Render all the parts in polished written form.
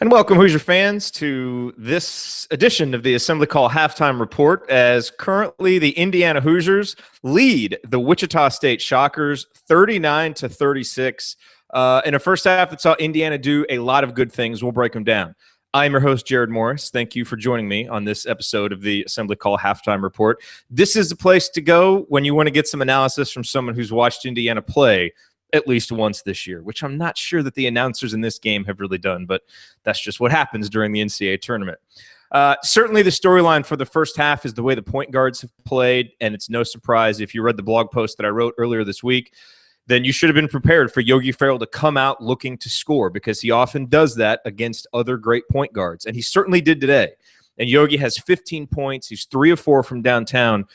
And welcome, Hoosier fans, to this edition of the Assembly Call Halftime Report, as currently the Indiana Hoosiers lead the Wichita State Shockers 39-36 in a first half that saw Indiana do a lot of good things. We'll break them down. I'm your host, Jerod Morris. Thank you for joining me on this episode of the Assembly Call Halftime Report. This is the place to go when you want to get some analysis from someone who's watched Indiana play at least once this year, which I'm not sure that the announcers in this game have really done, but that's just what happens during the NCAA tournament. Certainly the storyline for the first half is the way the point guards have played, and it's no surprise if you read the blog post that I wrote earlier this week, then you should have been prepared for Yogi Ferrell to come out looking to score, because he often does that against other great point guards, and he certainly did today. And Yogi has 15 points. He's 3 of 4 from downtown.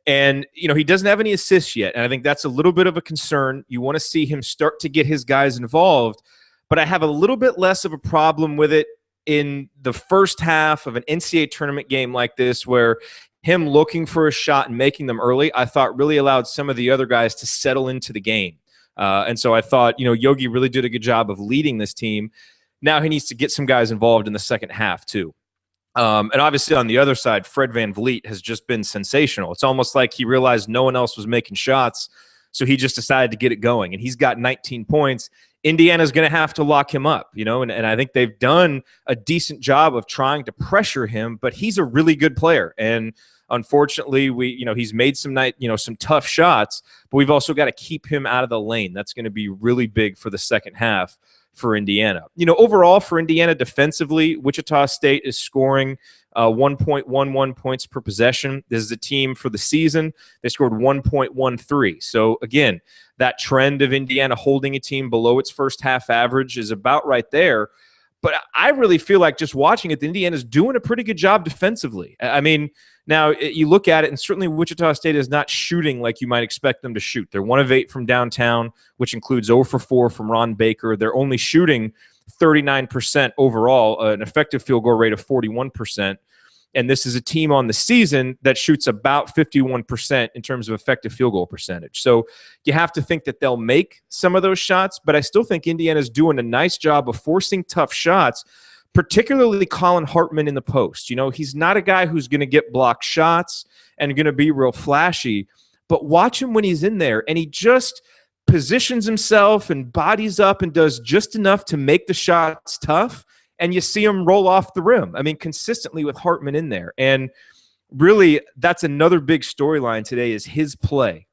And, he doesn't have any assists yet. And I think that's a little bit of a concern. You want to see him start to get his guys involved. But I have a little bit less of a problem with it in the first half of an NCAA tournament game like this, where him looking for a shot and making them early, I thought really allowed some of the other guys to settle into the game. And so I thought, Yogi really did a good job of leading this team. Now he needs to get some guys involved in the second half too. And obviously on the other side, Fred VanVleet has just been sensational. It's almost like he realized no one else was making shots, so he just decided to get it going. And he's got 19 points. Indiana's going to have to lock him up, and I think they've done a decent job of trying to pressure him, but he's a really good player. And unfortunately, he's made some some tough shots, but we've also got to keep him out of the lane. That's going to be really big for the second half for Indiana. Overall for Indiana defensively, Wichita State is scoring 1.11 points per possession. This is a team for the season. They scored 1.13. So again, that trend of Indiana holding a team below its first half average is about right there. But I really feel like just watching it, Indiana's doing a pretty good job defensively. I mean, now you look at it, and certainly Wichita State is not shooting like you might expect them to shoot. They're 1 of 8 from downtown, which includes 0 for 4 from Ron Baker. They're only shooting 39% overall, an effective field goal rate of 41%. And this is a team on the season that shoots about 51% in terms of effective field goal percentage. So you have to think that they'll make some of those shots, but I still think Indiana's doing a nice job of forcing tough shots, particularly Colin Hartman in the post. He's not a guy who's going to get blocked shots and going to be real flashy, but watch him when he's in there, and he just positions himself and bodies up and does just enough to make the shots tough. And you see him roll off the rim. I mean, consistently with Hartman in there. And really, that's another big storyline today is his play.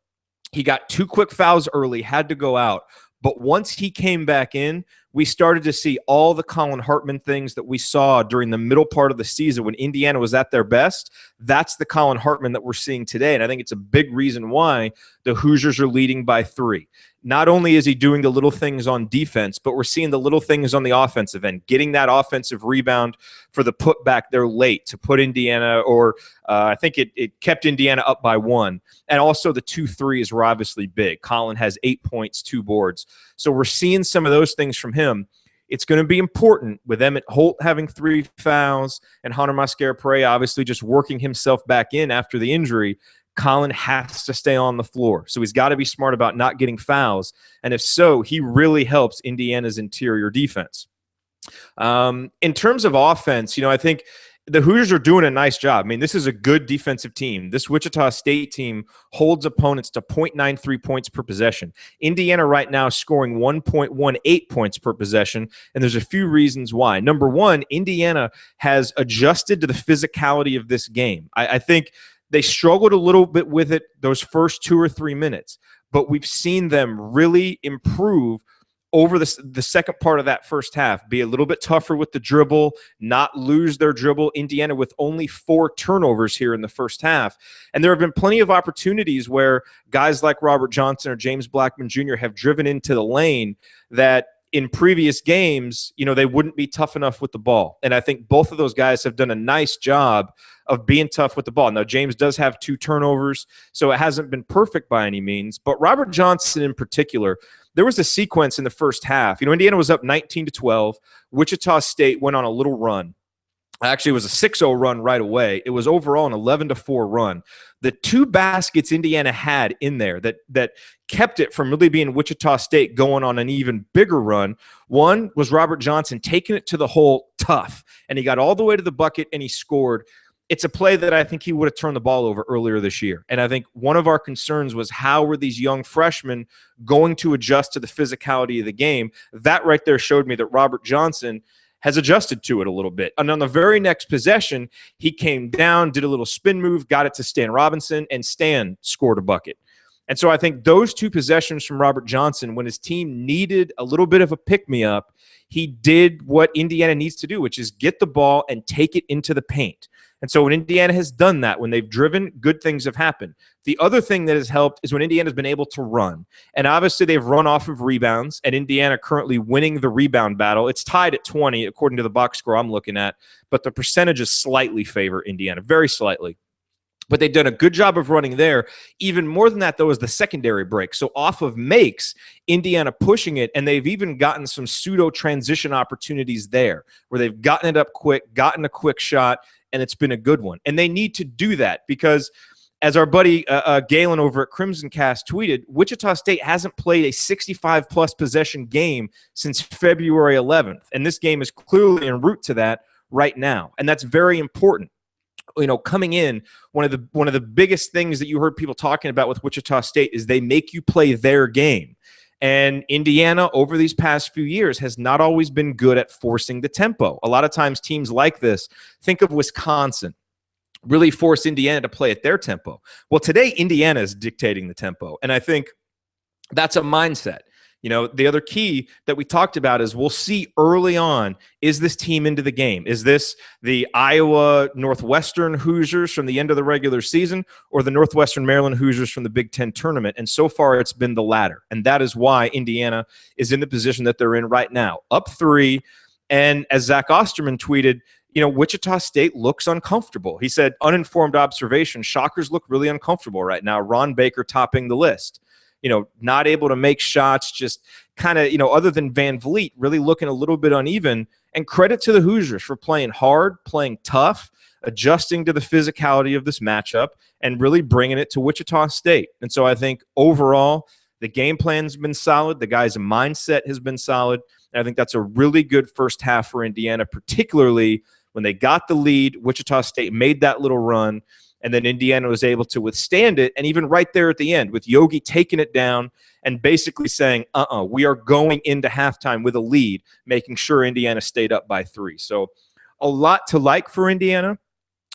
He got 2 quick fouls early, had to go out. But once he came back in, we started to see all the Colin Hartman things that we saw during the middle part of the season when Indiana was at their best. That's the Colin Hartman that we're seeing today. And I think it's a big reason why the Hoosiers are leading by 3. Not only is he doing the little things on defense, but we're seeing the little things on the offensive end, getting that offensive rebound for the putback there late to put Indiana, or I think it kept Indiana up by 1. And also the 2 threes were obviously big. Colin has 8 points, 2 boards. So we're seeing some of those things from him. It's going to be important with Emmett Holt having 3 fouls and Hunter Mascara-Perea obviously just working himself back in after the injury. Colin has to stay on the floor. So he's got to be smart about not getting fouls. And if so, he really helps Indiana's interior defense. In terms of offense, I think the Hoosiers are doing a nice job. I mean, this is a good defensive team. This Wichita State team holds opponents to 0.93 points per possession. Indiana right now scoring 1.18 points per possession, and there's a few reasons why. Number one, Indiana has adjusted to the physicality of this game. I think they struggled a little bit with it those first 2 or 3 minutes, but we've seen them really improve over the second part of that first half, be a little bit tougher with the dribble, not lose their dribble. Indiana with only 4 turnovers here in the first half. And there have been plenty of opportunities where guys like Robert Johnson or James Blackman Jr. have driven into the lane that in previous games, they wouldn't be tough enough with the ball. And I think both of those guys have done a nice job of being tough with the ball. Now, James does have 2 turnovers, so it hasn't been perfect by any means. But Robert Johnson in particular, there was a sequence in the first half. Indiana was up 19-12. Wichita State went on a little run. Actually, it was a 6-0 run right away. It was overall an 11-4 run. The 2 baskets Indiana had in there that kept it from really being Wichita State going on an even bigger run. One was Robert Johnson taking it to the hole tough, and he got all the way to the bucket and he scored. It's a play that I think he would have turned the ball over earlier this year. And I think one of our concerns was how were these young freshmen going to adjust to the physicality of the game? That right there showed me that Robert Johnson has adjusted to it a little bit. And on the very next possession, he came down, did a little spin move, got it to Stan Robinson, and Stan scored a bucket. And so I think those 2 possessions from Robert Johnson, when his team needed a little bit of a pick-me-up, he did what Indiana needs to do, which is get the ball and take it into the paint. And so when Indiana has done that, when they've driven, good things have happened. The other thing that has helped is when Indiana's been able to run. And obviously they've run off of rebounds, and Indiana currently winning the rebound battle. It's tied at 20, according to the box score I'm looking at, but the percentages slightly favor Indiana, very slightly. But they've done a good job of running there. Even more than that, though, is the secondary break. So off of makes, Indiana pushing it, and they've even gotten some pseudo-transition opportunities there where they've gotten it up quick, gotten a quick shot, and it's been a good one. And they need to do that because, as our buddy Galen over at Crimson Cast tweeted, Wichita State hasn't played a 65-plus possession game since February 11th. And this game is clearly en route to that right now. And that's very important. You know, coming in, one of the biggest things that you heard people talking about with Wichita State is they make you play their game. And Indiana, over these past few years, has not always been good at forcing the tempo. A lot of times teams like this, think of Wisconsin, really force Indiana to play at their tempo. Well, today, Indiana is dictating the tempo. And I think that's a mindset. You know, the other key that we talked about is we'll see early on, is this team into the game? Is this the Iowa Northwestern Hoosiers from the end of the regular season or the Northwestern Maryland Hoosiers from the Big Ten tournament? And so far, it's been the latter. And that is why Indiana is in the position that they're in right now, up 3. And as Zach Osterman tweeted, you know, Wichita State looks uncomfortable. He said, uninformed observation, Shockers look really uncomfortable right now. Ron Baker topping the list. You know, not able to make shots, just kind of, you know, other than Van Vliet, really looking a little bit uneven. And credit to the Hoosiers for playing hard, playing tough, adjusting to the physicality of this matchup, and really bringing it to Wichita State. And so I think overall, the game plan's been solid. The guys' mindset has been solid. And I think that's a really good first half for Indiana, particularly when they got the lead. Wichita State made that little run. And then Indiana was able to withstand it. And even right there at the end, with Yogi taking it down and basically saying, we are going into halftime with a lead, making sure Indiana stayed up by 3. So a lot to like for Indiana.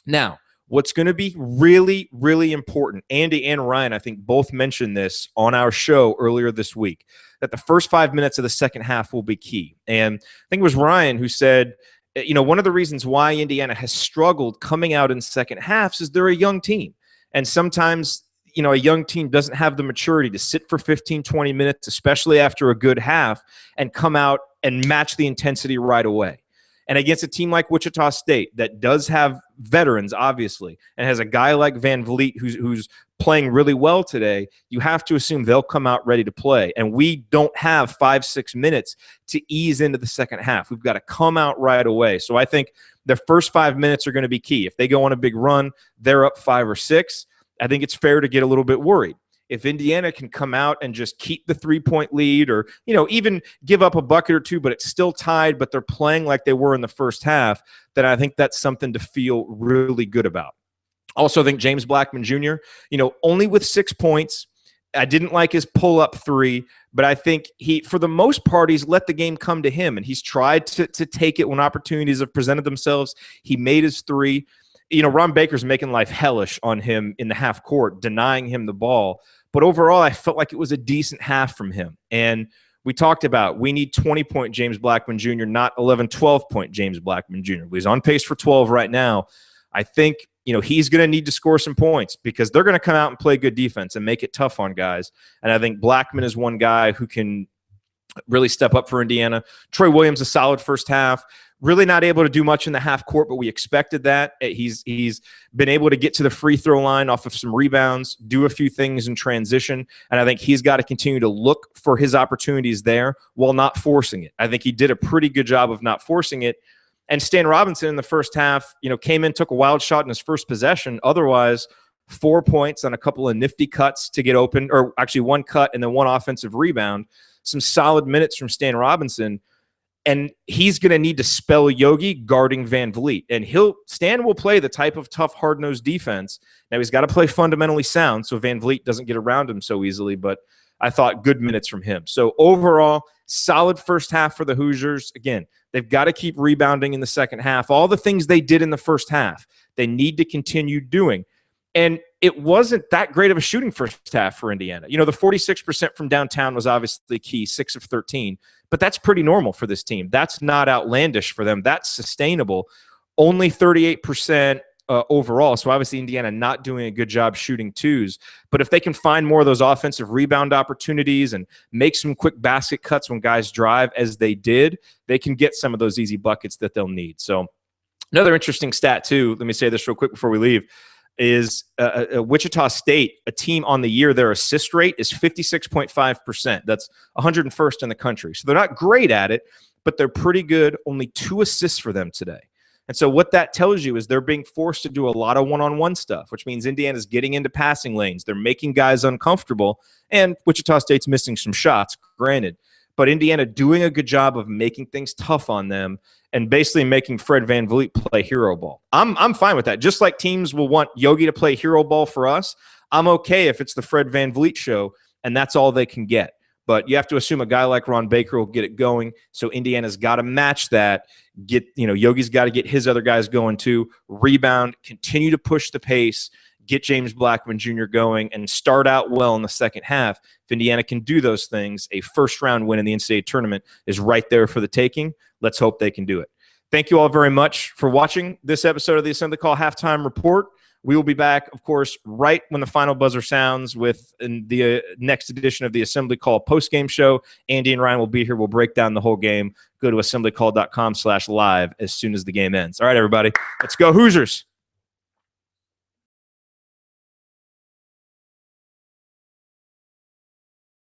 Now, what's going to be really, really important, Andy and Ryan, I think, both mentioned this on our show earlier this week, that the first 5 minutes of the second half will be key. And I think it was Ryan who said, you know, one of the reasons why Indiana has struggled coming out in second halves is they're a young team. And sometimes, you know, a young team doesn't have the maturity to sit for 15, 20 minutes, especially after a good half, and come out and match the intensity right away. And against a team like Wichita State that does have veterans, obviously, and has a guy like Van Vliet who's playing really well today, you have to assume they'll come out ready to play. And we don't have 5-6 minutes to ease into the second half. We've got to come out right away. So I think the first 5 minutes are going to be key. If they go on a big run, they're up 5 or 6. I think it's fair to get a little bit worried. If Indiana can come out and just keep the 3-point lead or, you know, even give up a bucket or 2, but it's still tied, but they're playing like they were in the first half, then I think that's something to feel really good about. Also, I think James Blackman Jr., you know, only with 6 points. I didn't like his pull-up 3, but I think he, for the most part, he's let the game come to him, and he's tried to take it when opportunities have presented themselves. He made his 3. You know, Ron Baker's making life hellish on him in the half court, denying him the ball. But overall, I felt like it was a decent half from him. And we talked about we need 20-point James Blackman Jr., not 11, 12-point James Blackman Jr. He's on pace for 12 right now. I think, you know, he's going to need to score some points because they're going to come out and play good defense and make it tough on guys. And I think Blackman is one guy who can really step up for Indiana. Troy Williams, a solid first half. Really not able to do much in the half court, but we expected that. He's been able to get to the free throw line off of some rebounds, do a few things in transition, and I think he's got to continue to look for his opportunities there while not forcing it. I think he did a pretty good job of not forcing it. And Stan Robinson in the first half, came in, took a wild shot in his first possession. Otherwise, 4 points on a couple of nifty cuts to get open, or actually one cut and then one offensive rebound. Some solid minutes from Stan Robinson. And he's going to need to spell Yogi guarding Van Vliet. And Stan will play the type of tough, hard-nosed defense. Now, he's got to play fundamentally sound so Van Vliet doesn't get around him so easily, but I thought good minutes from him. So overall, solid first half for the Hoosiers. Again, they've got to keep rebounding in the second half. All the things they did in the first half, they need to continue doing. And it wasn't that great of a shooting first half for Indiana. The 46% from downtown was obviously key, 6 of 13. But that's pretty normal for this team. That's not outlandish for them. That's sustainable. Only 38% overall. So obviously Indiana not doing a good job shooting twos. But if they can find more of those offensive rebound opportunities and make some quick basket cuts when guys drive, as they did, they can get some of those easy buckets that they'll need. So another interesting stat too, let me say this real quick before we leave, is Wichita State, a team on the year, their assist rate is 56.5%. That's 101st in the country. So they're not great at it, but they're pretty good. Only 2 assists for them today. And so what that tells you is they're being forced to do a lot of one-on-one stuff, which means Indiana's getting into passing lanes. They're making guys uncomfortable, and Wichita State's missing some shots, granted. But Indiana doing a good job of making things tough on them and basically making Fred VanVleet play hero ball. I'm fine with that. Just like teams will want Yogi to play hero ball for us, I'm okay if it's the Fred VanVleet show and that's all they can get. But you have to assume a guy like Ron Baker will get it going. So Indiana's got to match that. Yogi's got to get his other guys going too. Rebound, continue to push the pace, get James Blackman Jr. going, and start out well in the second half. If Indiana can do those things, a first-round win in the NCAA tournament is right there for the taking. Let's hope they can do it. Thank you all very much for watching this episode of the Assembly Call Halftime Report. We will be back, of course, right when the final buzzer sounds with the next edition of the Assembly Call postgame show. Andy and Ryan will be here. We'll break down the whole game. Go to assemblycall.com/live as soon as the game ends. All right, everybody, let's go Hoosiers.